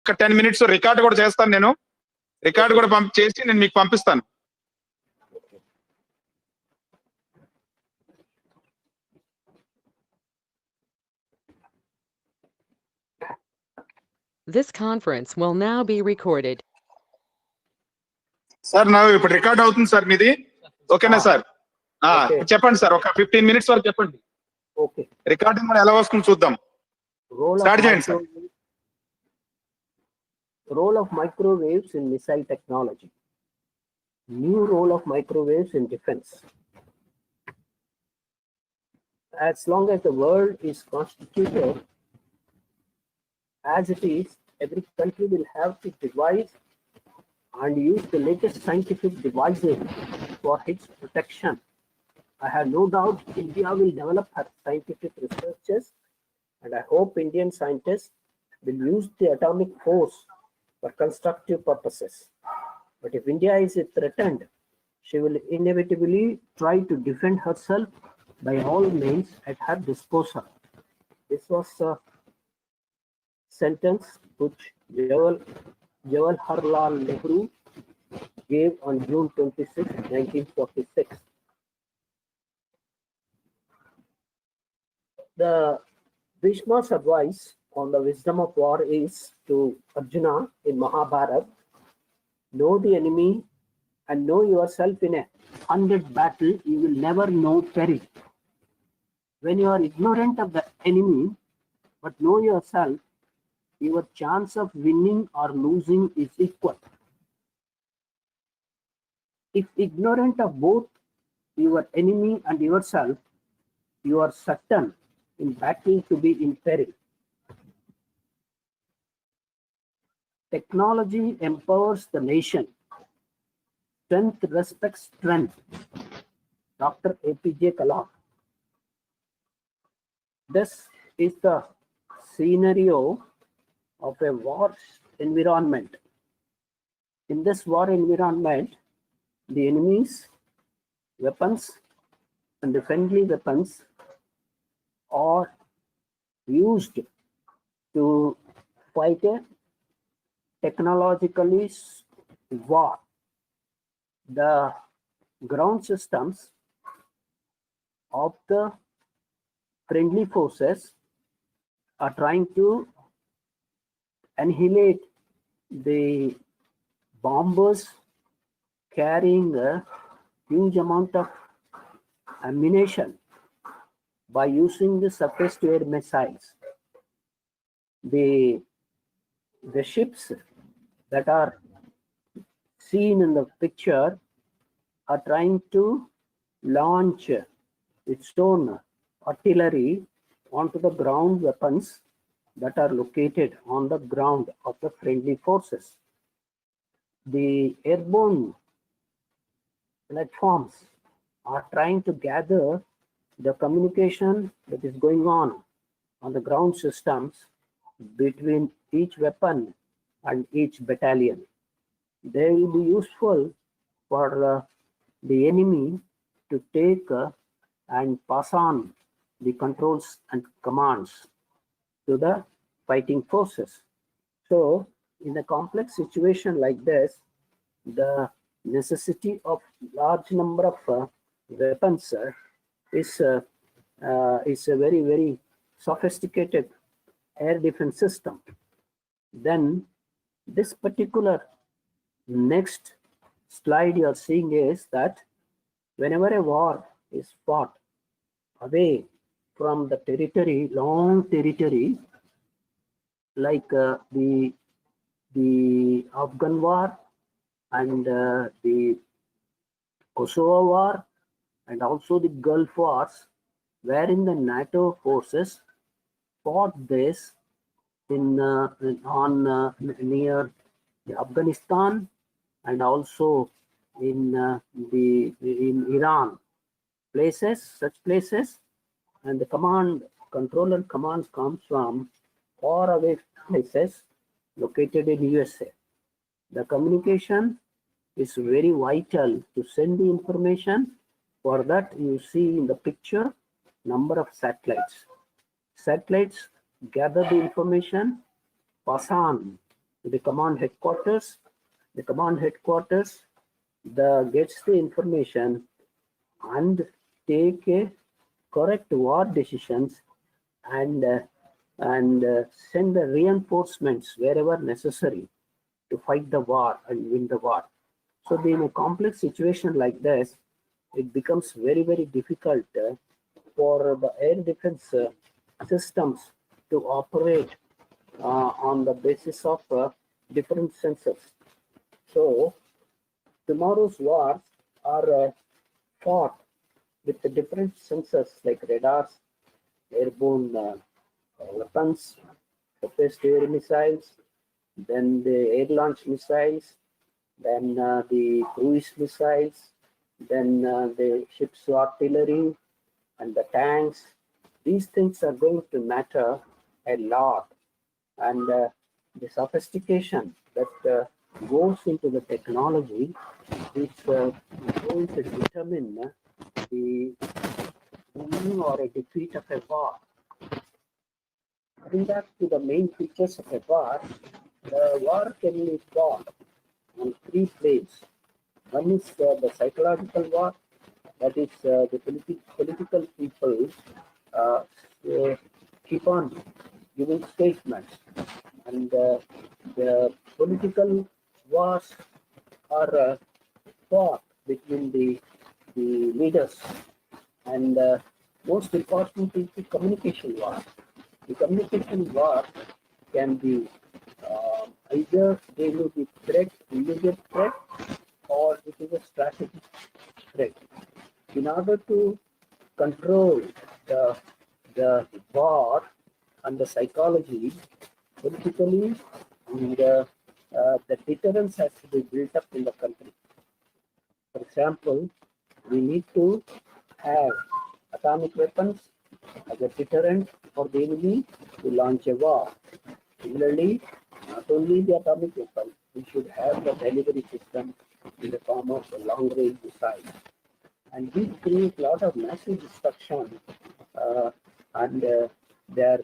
ఒక 10 minutes record కూడా చేస్తాను నేను. రికార్డ్ కూడా చేసి నేను మీకు పంపిస్తాను. This conference will now be recorded. Sir నా ఇప్పుడు రికార్డ్ అవుతుంది సార్ మీది. ఓకేనా సార్? చెప్పండి సార్, ఒక 15 minutes వరకు చెప్పండి. ఓకే, రికార్డింగ్ కూడా ఎలా వస్తుందో చూద్దాం. స్టార్ట్ చేయండి sir. Role of microwaves in missile technology. New role of microwaves in defense. As long as the world is constituted as it is, every country will have to devise and use the latest scientific devices for its protection. I have no doubt India will develop her scientific researches, and I hope Indian scientists will use the atomic force for constructive purposes. But if India is threatened, she will inevitably try to defend herself by all means at her disposal. This was a sentence which Jawaharlal Nehru gave on June 26, 1946. The Bhishma's advice on the wisdom of war is to Arjuna in Mahabharata: know the enemy and know yourself. In a 100 battle, you will never know peril. When you are ignorant of the enemy but know yourself, your chance of winning or losing is equal. If ignorant of both your enemy and yourself, you are certain in battle to be in peril. Technology empowers the nation. Strength respects strength. Dr. APJ Kalam. This is the scenario of a war environment. In this war environment, the enemy's weapons and the friendly weapons are used to fight a technologically war. The ground systems of the friendly forces are trying to annihilate the bombers carrying a huge amount of ammunition by using the surface-to-air missiles. The ships that are seen in the picture are trying to launch its own artillery onto the ground weapons that are located on the ground of the friendly forces. The airborne platforms are trying to gather the communication that is going on the ground systems between each weapon and each battalion. They will be useful for the enemy to take and pass on the controls and commands to the fighting forces. So in a complex situation like this, the necessity of large number of weapons is a very, very sophisticated air defense system. Then this particular next slide you are seeing is that whenever a war is fought away from the territory, long territory, like the Afghan war and the Kosovo war, and also the Gulf wars, wherein the NATO forces fought this near Afghanistan and also in Iran, such places, and the control and commands comes from far away places located in USA. The communication is very vital to send the information. For that, you see in the picture number of satellites. Satellites gather the information, pass on to the command headquarters. The command headquarters gets the information and take a correct war decisions and send the reinforcements wherever necessary to fight the war and win the war. So in a complex situation like this, it becomes very, very difficult for the air defense systems to operate on the basis of different sensors. So tomorrow's wars are fought with the different sensors like radars, airborne weapons, surface-to-air missiles, then the air-launched missiles, then the cruise missiles, then the ship's artillery and the tanks. These things are going to matter a lot, and the sophistication that goes into the technology is going to determine the winning or a defeat of a war. Coming back to the main features of a war, the war can be fought on three planes. One is the psychological war, that is the political people keep on giving statements, and the political wars are fought between the leaders, and most important is the communication war. The communication war can be either they will be immediate threat, or it is a strategic threat. In order to control the war and the psychology politically, and the deterrence has to be built up in the country. For example, we need to have atomic weapons as a deterrent for the enemy to launch a war. Similarly, not only the atomic weapon, we should have the delivery system in the form of a long-range missile. And these create a lot of massive destruction, and they are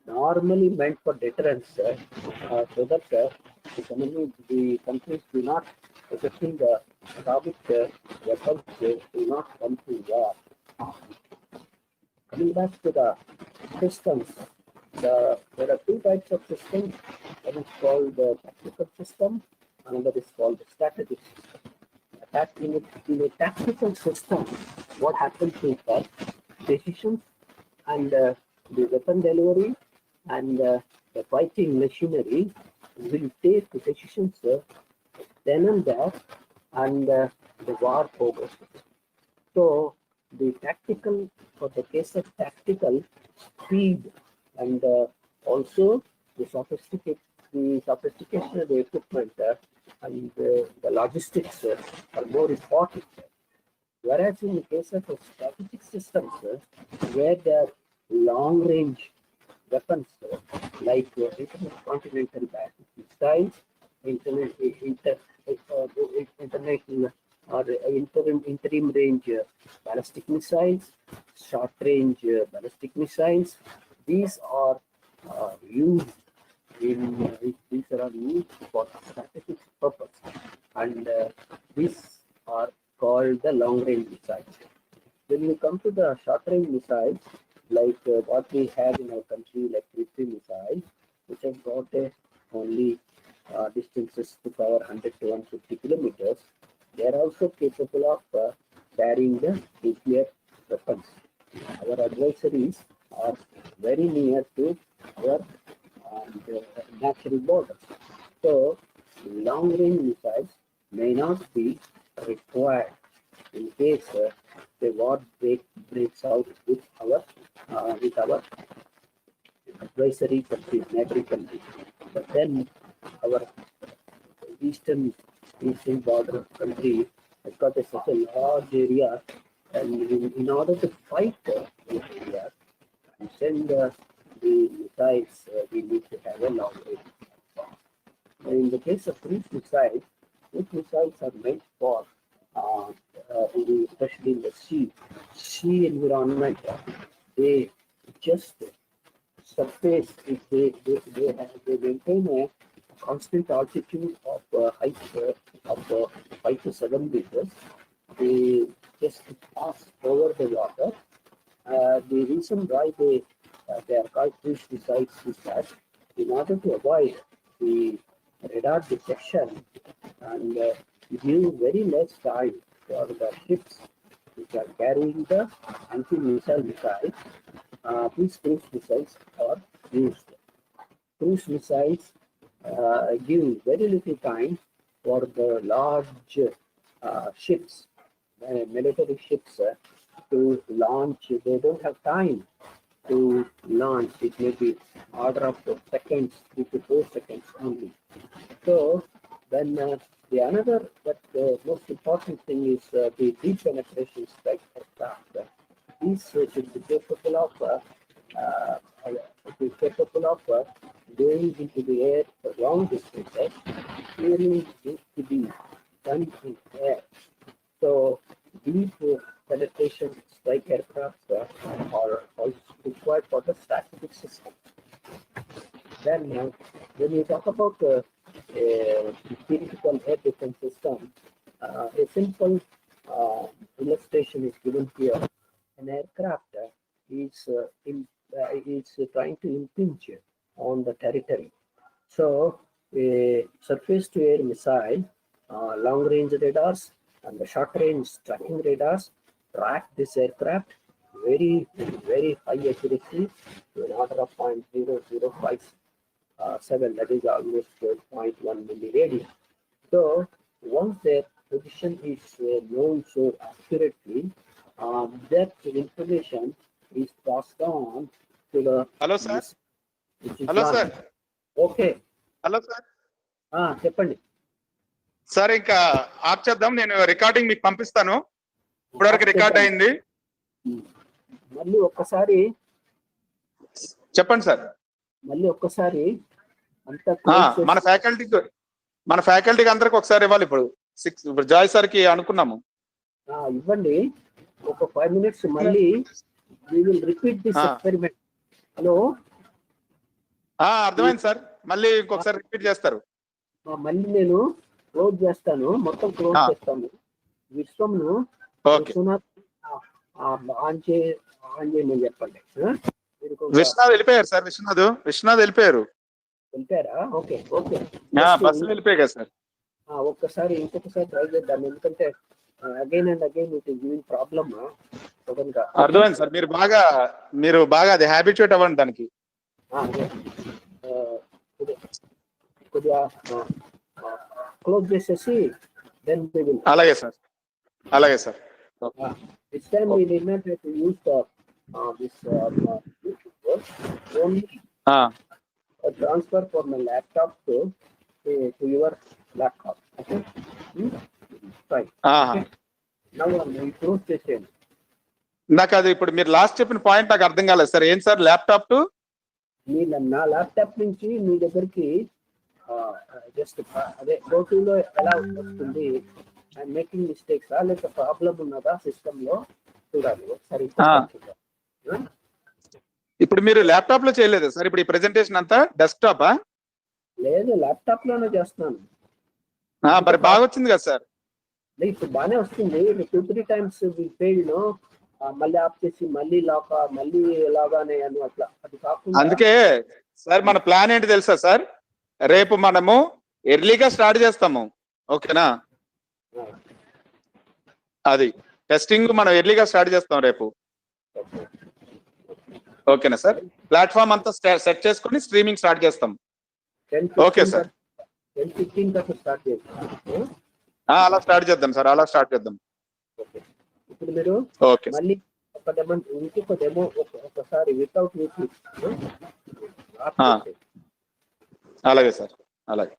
normally meant for deterrence, so that the countries do not, affecting the atomic weapons, do not come to war. Coming back to the systems, there are two types of systems. One is called the tactical system, another is called the strategic system. In a tactical system, what happens is that decisions and the weapon delivery and the fighting machinery will take the decisions then and there, and the war progresses. So the tactical, for the case of tactical, speed and also the sophistication of the equipment and the logistics are more important. Whereas in the case of strategic systems, where there are long-range weapons like intercontinental missiles, international or interim range ballistic missiles, short range ballistic missiles, these are used for strategic purpose, and these are called the long range missiles. When we come to the short range missiles, like what we have in our country, like 3 missiles, which have got only distances to cover 100 to 150 kilometers, they are also capable of carrying the nuclear weapons. Our adversaries are very near to our natural borders. So, long range missiles may not be required in case the war breaks out with our advisory countries, neighboring countries. But then our eastern border country has got such a large area, and in order to fight this area and send the missiles, we need to have a long range. In the case of cruise missiles are meant for especially in the sea environment. They just surface, they maintain constant altitude of height of 5 to 7 meters. They just pass over the water. The reason why they are called cruise missiles is that in order to avoid the radar detection and give very less time for the ships which are carrying the anti-missile missiles, these cruise missiles are used. Cruise missiles give very little time for the large ships, military ships, to launch. They don't have time to launch. It may be order of seconds, 3 to 4 seconds only. So then the another, but the most important thing is the deep penetration strike aircraft. These should be capable of going into the air for long distances. Clearing needs to be done in air. So deep penetration strike aircraft are also required for the strategic system. Then when you talk about a theoretical air defense system, a simple illustration is given here. An aircraft is trying to impinge on the territory. So a surface-to-air missile, long-range radars and the short-range tracking radars track this aircraft very, very high accuracy to an order of 0.0057, that is almost 0.1 milliradian. So once their position is known so accurately, that information is passed on to the. Hello, sir. Hello, sir. Okay. Hello sir. చెప్పండి sir ఇంకా ఆప్ చేద్దాం. నేను recording మీకు పంపిస్తాను. ఇప్పటివరకు record అయింది. మళ్ళీ ఒక్కసారి చెప్పండి సార్. మళ్ళీ ఒక్కసారి మన ఫ్యాకల్టీకి అందరికి ఒకసారి ఇవ్వాలి. ఇప్పుడు జాయ్ సార్ కి అనుకున్నాము. ఇవ్వండి ఒక 5 minutes. మళ్ళీ we will repeat this experiment. Hello, అర్థమైంది సార్. మళ్ళీ ఇంకొకసారి రిపీట్ చేస్తారు. మళ్ళీ నేను క్లోజ్ చేస్తాను, మొత్తం క్లోజ్ చేస్తాను. విశ్వంను ఆన్ చేయమని చెప్పండి. విశ్వనాథ్ వెళ్ళిపోయారు సార్. విశ్వనాథ్ వెళ్ళిపోయారు. వెళ్ళిపోయారా? ఓకే ఓకే, బస్సు వెళ్ళిపోయాయి కదా సార్. ఒక్కసారి ఇంకొకసారి ట్రై చేద్దాం, ఎందుకంటే again and again it is giving problem. అర్థమైంది సార్. మీరు బాగా అది హ్యాబిచుయేట్ అవ్వండి దానికి. కొద్దిగా క్లోజ్ చేసేసి దెన్ వి విల్. అలాగే సార్, అలాగే sir. This time we did not have to use this only transfer from my laptop to your laptop. Okay, right. Now నేను క్లోజ్ చేసాను. నాకు అది ఇప్పుడు మీరు లాస్ట్ చెప్పిన పాయింట్ నాకు అర్థం కాలేదు సార్. ఏం సార్? ల్యాప్టాప్ టు నా ల్యాప్టాప్ నుంచి మీ దగ్గరికి జస్ట్ అదే గోటులో ఎలా వస్తుంది, అండ్ మేకింగ్ మిస్టేక్స్ లేక ప్రాబ్లం ఉన్నదా సిస్టమ్ లో చూడాలి ఒకసారి. ఇప్పుడు మీరు ల్యాప్టాప్ లో చేయలేదు సార్? ఇప్పుడు ఈ ప్రెజెంటేషన్ అంతా డెస్క్టాపా? లేదు, ల్యాప్టాప్ లోనే చేస్తున్నాను. మరి బాగా వచ్చింది కదా సార్? ఇప్పుడు బాగానే వస్తుంది. 2-3 times ఫెయిల్డ్, మళ్ళీ ఆఫ్ చేసి మళ్ళీ మళ్ళీ లాగానే అని అట్లా. అది కాకుండా అందుకే సార్ మన ప్లాన్ ఏంటి తెలుసా సార్? రేపు మనము ఎర్లీగా స్టార్ట్ చేస్తాము, ఓకేనా? అది టెస్టింగ్ మనం ఎర్లీగా స్టార్ట్ చేస్తాం రేపు, ఓకేనా సార్? ప్లాట్ఫామ్ అంతా సెట్ చేసుకుని స్ట్రీమింగ్ స్టార్ట్ చేస్తాం. ఓకే సార్, 10-15 దాకా స్టార్ట్ చేస్తాం. అలా స్టార్ట్ చేద్దాం సార్, అలా స్టార్ట్ చేద్దాం. ఇప్పుడు మీరు మళ్ళీ ఒక డెమో, ఇంకొక డెమో ఒకసారి వితౌట్ యూట్యూబ్. అలాగే సార్, అలాగే.